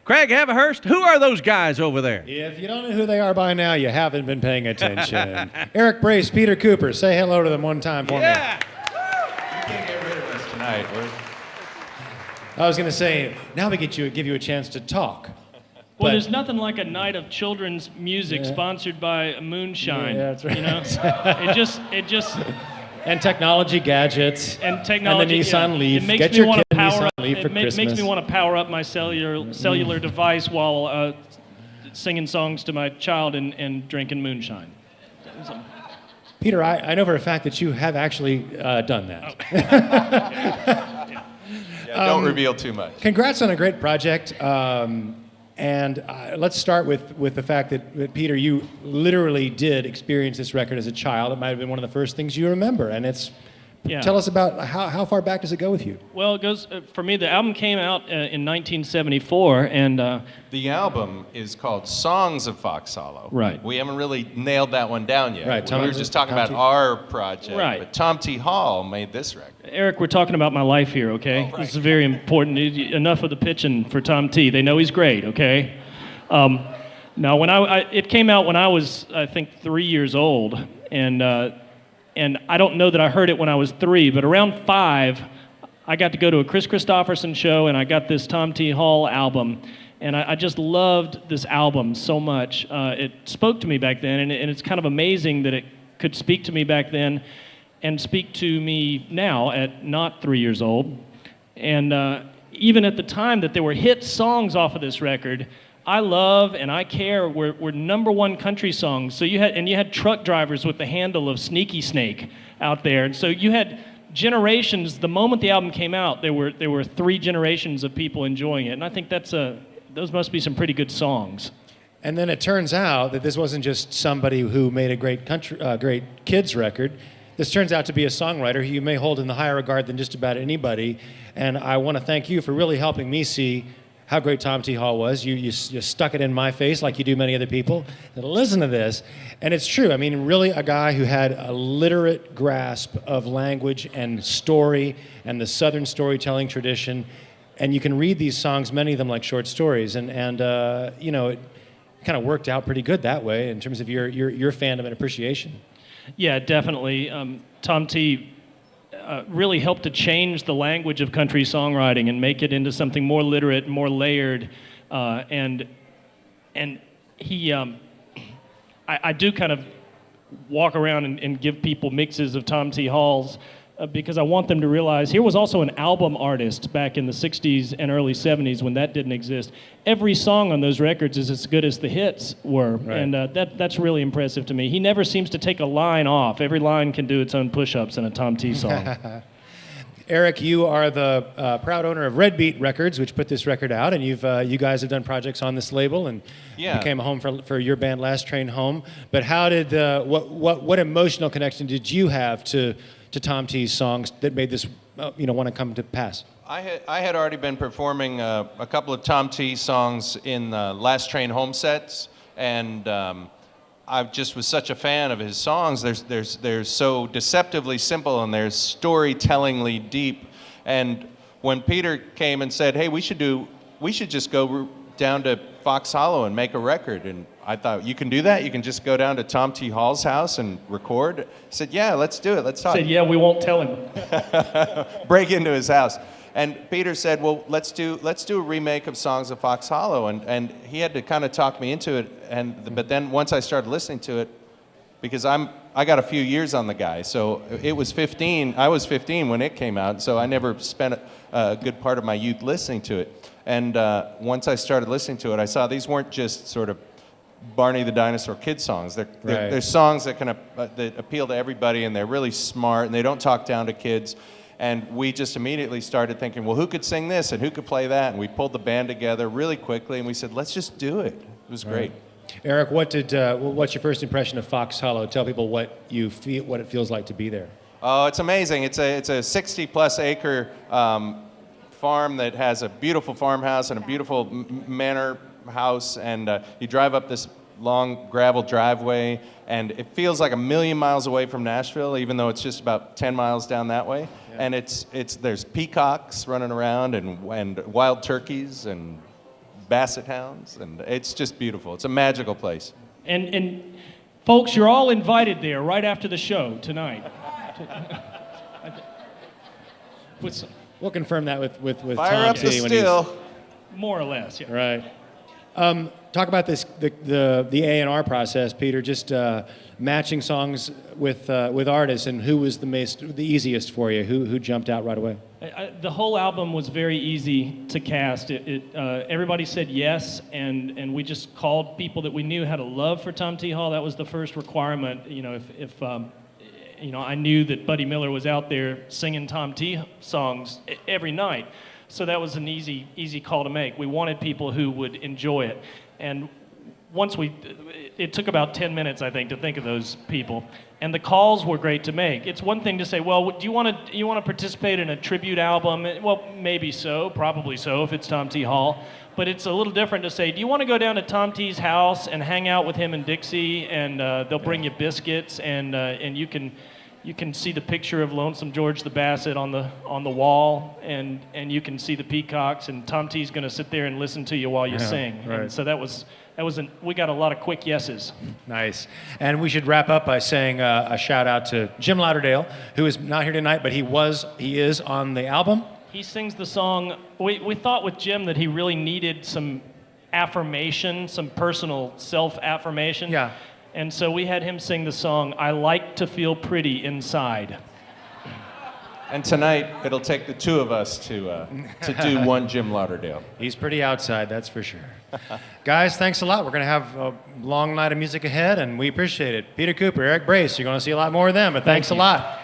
Craig Haverhurst, who are those guys over there? If you don't know who they are by now, you haven't been paying attention. Eric Brace, Peter Cooper. Say hello to them one time for me. You can't get rid of us tonight. I was going to say, now we give you a chance to talk. Well, there's nothing like a night of children's music sponsored by Moonshine. Yeah, that's right. You know, it just and technology gadgets. and technology. And the Nissan Leaf. It makes Get me your want kid to a power Nissan up. Leaf for It makes Christmas. me want to power up my cellular device while singing songs to my child and drinking moonshine. Peter, I know for a fact that you have actually done that. Don't reveal too much. Congrats on a great project. And let's start with the fact that, Peter, you literally did experience this record as a child. It might have been one of the first things you remember. And tell us about how far back does it go with you? Well, it goes for me. The album came out in 1974, and The album is called Songs of Fox Hollow. Right. We haven't really nailed that one down yet. Right, We were just talking Tom about T. our project. Right. But Tom T. Hall made this record. Eric, we're talking about my life here, okay? Oh, right. This is very important. Enough of the pitching for Tom T. They know he's great, okay? Now, when it came out when I was, I think, 3 years old, and I don't know that I heard it when I was 3, but around 5, I got to go to a Chris Christopherson show, and I got this Tom T. Hall album, and I just loved this album so much. It spoke to me back then, and it's kind of amazing that it could speak to me back then and speak to me now at not 3 years old. And even at the time that there were hit songs off of this record, I Love and I Care were #1 country songs. So you had truck drivers with the handle of Sneaky Snake out there. And so you had generations. The moment the album came out, there were 3 generations of people enjoying it. And I think those must be some pretty good songs. And then it turns out that this wasn't just somebody who made a great kids record. This turns out to be a songwriter who you may hold in the higher regard than just about anybody. And I want to thank you for really helping me see how great Tom T. Hall was. You stuck it in my face like you do many other people. And listen to this. And it's true. I mean, really a guy who had a literate grasp of language and story and the Southern storytelling tradition. And you can read these songs, many of them like short stories. And you know, it kind of worked out pretty good that way in terms of your fandom and appreciation. Yeah, definitely. Tom T. Really helped to change the language of country songwriting and make it into something more literate, more layered, and he. I do kind of walk around and give people mixes of Tom T. Hall's because I want them to realize here was also an album artist back in the 60s and early 70s when that didn't exist. Every song on those records is as good as the hits were, right. and that's really impressive to me. He never seems to take a line off. Every line can do its own push-ups in a Tom T. song. Eric, you are the proud owner of Red Beat Records, which put this record out, and you guys have done projects on this label, and became a home for your band Last Train Home. But how did what emotional connection did you have to Tom T.'s songs that made this want to come to pass? I had already been performing a couple of Tom T. songs in Last Train Home sets, and I just was such a fan of his songs. They're so deceptively simple and they're storytellingly deep. And when Peter came and said, "Hey, we should just go down to Fox Hollow and make a record," and I thought, "You can do that? You can just go down to Tom T. Hall's house and record?" I said, "Yeah, let's do it. Let's talk." Said, "Yeah, we won't tell him." Break into his house. And Peter said, "Well, let's do a remake of Songs of Fox Hollow," and he had to kind of talk me into it. But then once I started listening to it, because I got a few years on the guy, so it was 15. I was 15 when it came out, so I never spent a good part of my youth listening to it. And once I started listening to it, I saw these weren't just sort of Barney the Dinosaur Kid songs. They're songs that that appeal to everybody, and they're really smart, and they don't talk down to kids. And we just immediately started thinking, well, who could sing this and who could play that? And we pulled the band together really quickly, and we said, let's just do it. It was great. Eric, what's your first impression of Fox Hollow? Tell people what it feels like to be there. Oh, it's amazing. It's a 60-plus acre farm that has a beautiful farmhouse and a beautiful manor house, and you drive up this long gravel driveway, and it feels like a million miles away from Nashville, even though it's just about 10 miles down that way. Yeah. And there's peacocks running around and wild turkeys and basset hounds, and it's just beautiful. It's a magical place. And folks, you're all invited there right after the show tonight. With some, We'll confirm that with Fire Tom up T. the when he's- steel. more or less, yeah. Right. Talk about this the A&R process, Peter. Just matching songs with artists, and who was the easiest for you? Who jumped out right away? The whole album was very easy to cast. Everybody said yes, and we just called people that we knew had a love for Tom T. Hall. That was the first requirement. You know, if I knew that Buddy Miller was out there singing Tom T. songs every night, so that was an easy call to make. We wanted people who would enjoy it, and it took about 10 minutes, I think, to think of those people. And the calls were great to make. It's one thing to say, well, do you want to participate in a tribute album? Well, maybe so, probably so, if it's Tom T. Hall. But it's a little different to say, do you want to go down to Tom T.'s house and hang out with him and Dixie, and they'll bring you biscuits, and you can see the picture of Lonesome George the Basset on the wall, and you can see the peacocks, and Tom T's going to sit there and listen to you while you sing. right. And so we got a lot of quick yeses. Nice. And we should wrap up by saying a shout out to Jim Lauderdale, who is not here tonight, but he is on the album. He sings the song. We thought with Jim that he really needed some affirmation, some personal self-affirmation. Yeah. And so we had him sing the song, I Like to Feel Pretty Inside. And tonight, it'll take the two of us to do one Jim Lauderdale. He's pretty outside, that's for sure. Guys, thanks a lot. We're going to have a long night of music ahead, and we appreciate it. Peter Cooper, Eric Brace, you're going to see a lot more of them, but thanks a lot.